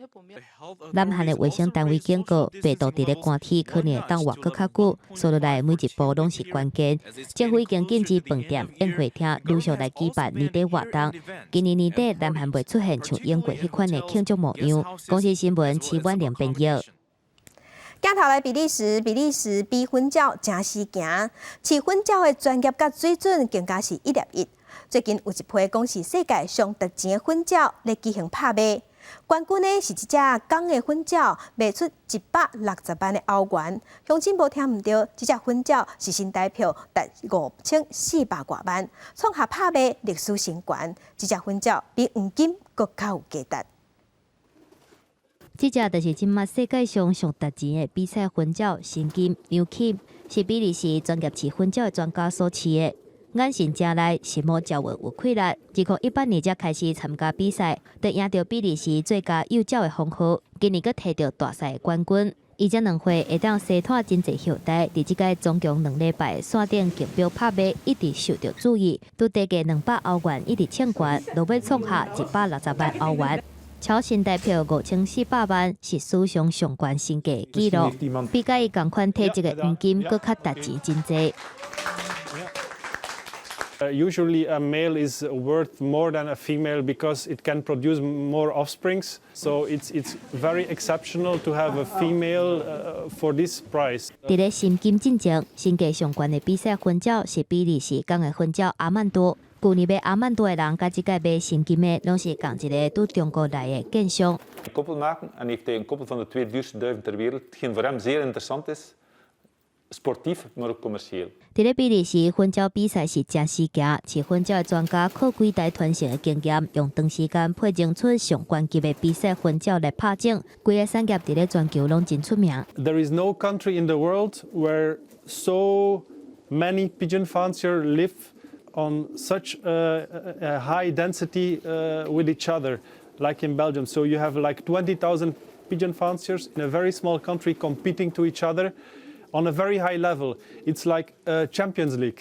南韩的卫生单位警告，病毒伫咧寒天可能会当活搁较久，所落来每一步拢是关键。政府已经禁止饭店、宴会厅陆续来举办年底活动。今年年底，南韩未出现像英国迄款的庆祝模样。公司新闻7万0朋友。镜头来比利时比婚照真时行，饲婚照的专业甲水准更加是1:1。最近有一批讲是世界上值钱的婚照咧举行拍卖。冠军呢是一只公的婚照，卖出160万的欧元。乡亲无听唔对，这只婚照是新台票达5400多万，创下拍卖历史新高。这只婚照比黄金更较有价值。这只就是今麦世界上上值钱的比赛婚照，新金 New Kim 是比利时专业饲婚照的专家所饲的。眼神正内，心目照运有气力。2018年才开始参加比赛，就赢到比利时最佳幼鸟的封号。今年佫摕到大赛的冠军。伊这2回会当西拖真侪后台，伫即个总共2礼拜线顶竞标拍卖一直受到注意，拄低价200欧元一直抢冠，落尾创下160万欧元。超新台票5400万是史上上悬新价纪录，比甲伊同款体积的黄金佫较值钱真侪。Usually a male is worth more than a female because it can produce more offsprings. So it's very exceptional to have a female for this price. 伫咧新金进前，新价上悬的比赛婚照是比利时港的婚照阿曼多。去年买阿曼多的人，甲即届买新金的，拢是共一个拄中国来的建商。Koppel maken en heeft hij een koppel van de 2 duurste duiven ter wereld. Hetgeen voor hem zeer interessant is. Sportief, maar ook commercieel. 伫咧比利时婚照比赛是真时行，饲婚照的专家靠几代传承的经验，用长时间配种出上关级的比赛婚照来拍种，规个产业伫咧全球拢真出名。There is no country in the world where so many pigeon fanciers live on such a high density with each other, like in Belgium. So you have like 20,000 pigeon fanciers in a very small country competing to each other. On a very high level, it's like a Champions League.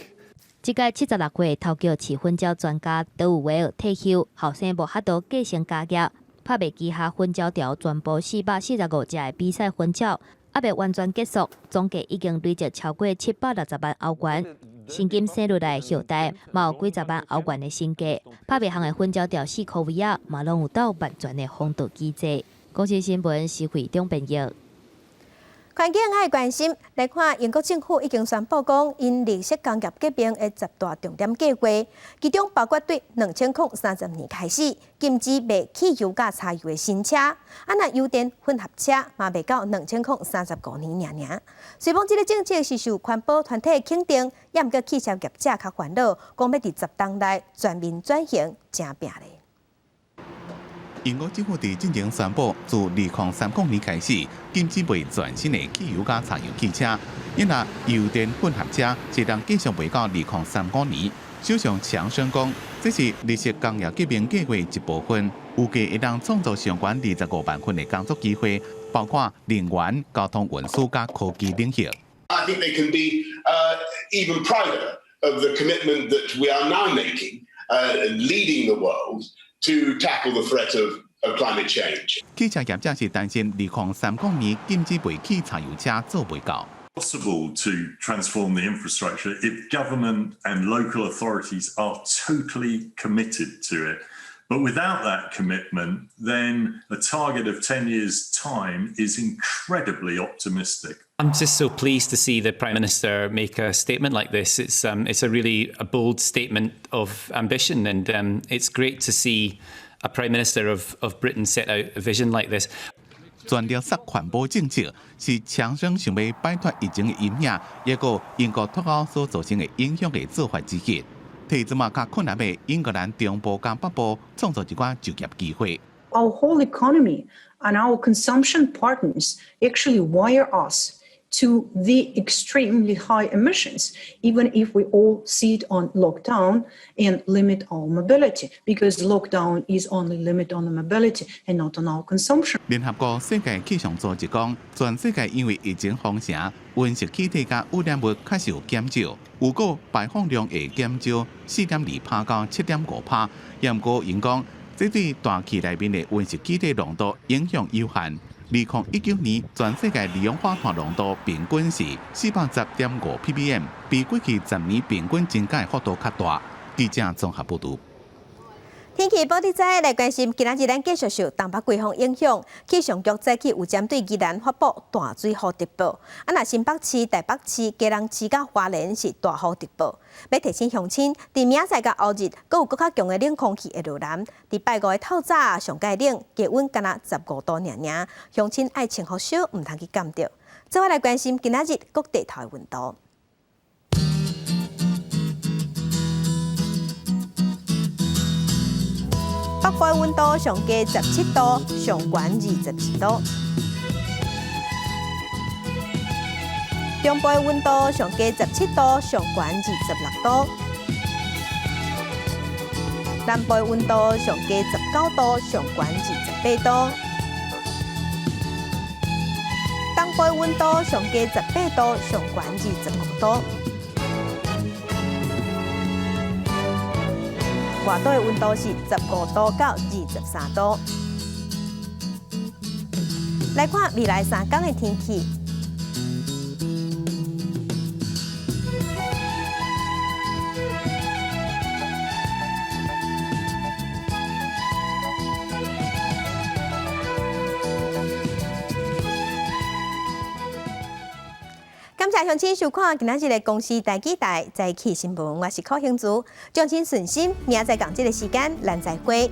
即届76岁头叫饲婚照专家德有维尔退休，后生无法度继承家业，拍卖旗下婚照条全部445只的比赛婚照，还未完全结束，总计已经累积超过760万欧元。现金生落来的后台，嘛有几十万欧元的身价。拍卖行的婚照条4块位啊，嘛拢有到万全的风度机制。公司新闻是会中朋友。环境爱关心，来看英国政府已经宣布讲，因绿色工业革命的10大重点计划，其中包括对2030年开始禁止卖汽油甲柴油的新车，若油电混合车嘛卖到2035年尔。虽讲这个政策是受环保团体肯定，也毋过汽车业者较烦恼，讲要伫10年内全面转型，真拼咧。英国政府伫进前宣布，自2030年开始，禁止卖全新的汽油加柴油汽车，因若油电混合车只能继续卖到2035年。首相强生讲，这是绿色工业革命计划一部分，预计会当创造上悬25万份的工作机会，包括能源、交通运输加科技领域。I think they can be even prouder of the commitment that we are now making, leading the world to tackle the threat of climate change. 汽车业者是担心2030年禁止卖汽柴油车做袂到。Possible to transform the infrastructure if government and local authorities are totally committed to it. But without that commitment, then a target of 10 years' time is incredibly optimistic. I'm just so pleased to see the Prime Minister make a statement like this. It's a really a bold statement of ambition, and it's great to see a Prime Minister of Britain set out a vision like this. 全绿色环保政策是强生想要摆脱疫情的阴影，也个英国脱欧所造成的影响的做法之一。替这么较困难的英格兰中部跟北部创造一寡就业机会。Our whole economy and our consumption patterns actually wire us to the extremely high emissions, even if we all sit on lockdown and limit our mobility, because lockdown is only limit on the mobility and not on our consumption. 联合国世界气象组织讲，全世界因为疫情封城，温室气体加污染物确实有减少，有个排放量会减少4.2%到7.5%。也毋过因讲，这对大气内面的温室气体浓度影响有限。2019年，全世界二氧化碳浓度平均是410.5 ppm， 比过去10年平均增加的幅度较大。记者综合报道。天气报道在来关心，今仔日咱继续受东北季风影响，气象局早起有针对宜兰发布大水雨特报。若新北市、台北市、基隆市甲花莲是大雨特报。要提醒乡亲，伫明仔甲后日，阁有更较强的冷空气会入南。伫拜五的透早上介冷，低温敢若15度尔尔，乡亲爱穿好少，唔通去感着。再来关心今仔日各地头的温度。北部的温度上加17度，上悬22度；中部的温度上加17度，上悬26度；南部的温度上加19度，上悬28度；东部的温度上加18度，上悬25度。外岛的温度是15度到23度。来看未来3天的天气。感谢乡亲收看今仔日的公视台记台早起新闻，我是柯兴竹，祝您顺心，明仔载同这个时间咱再会。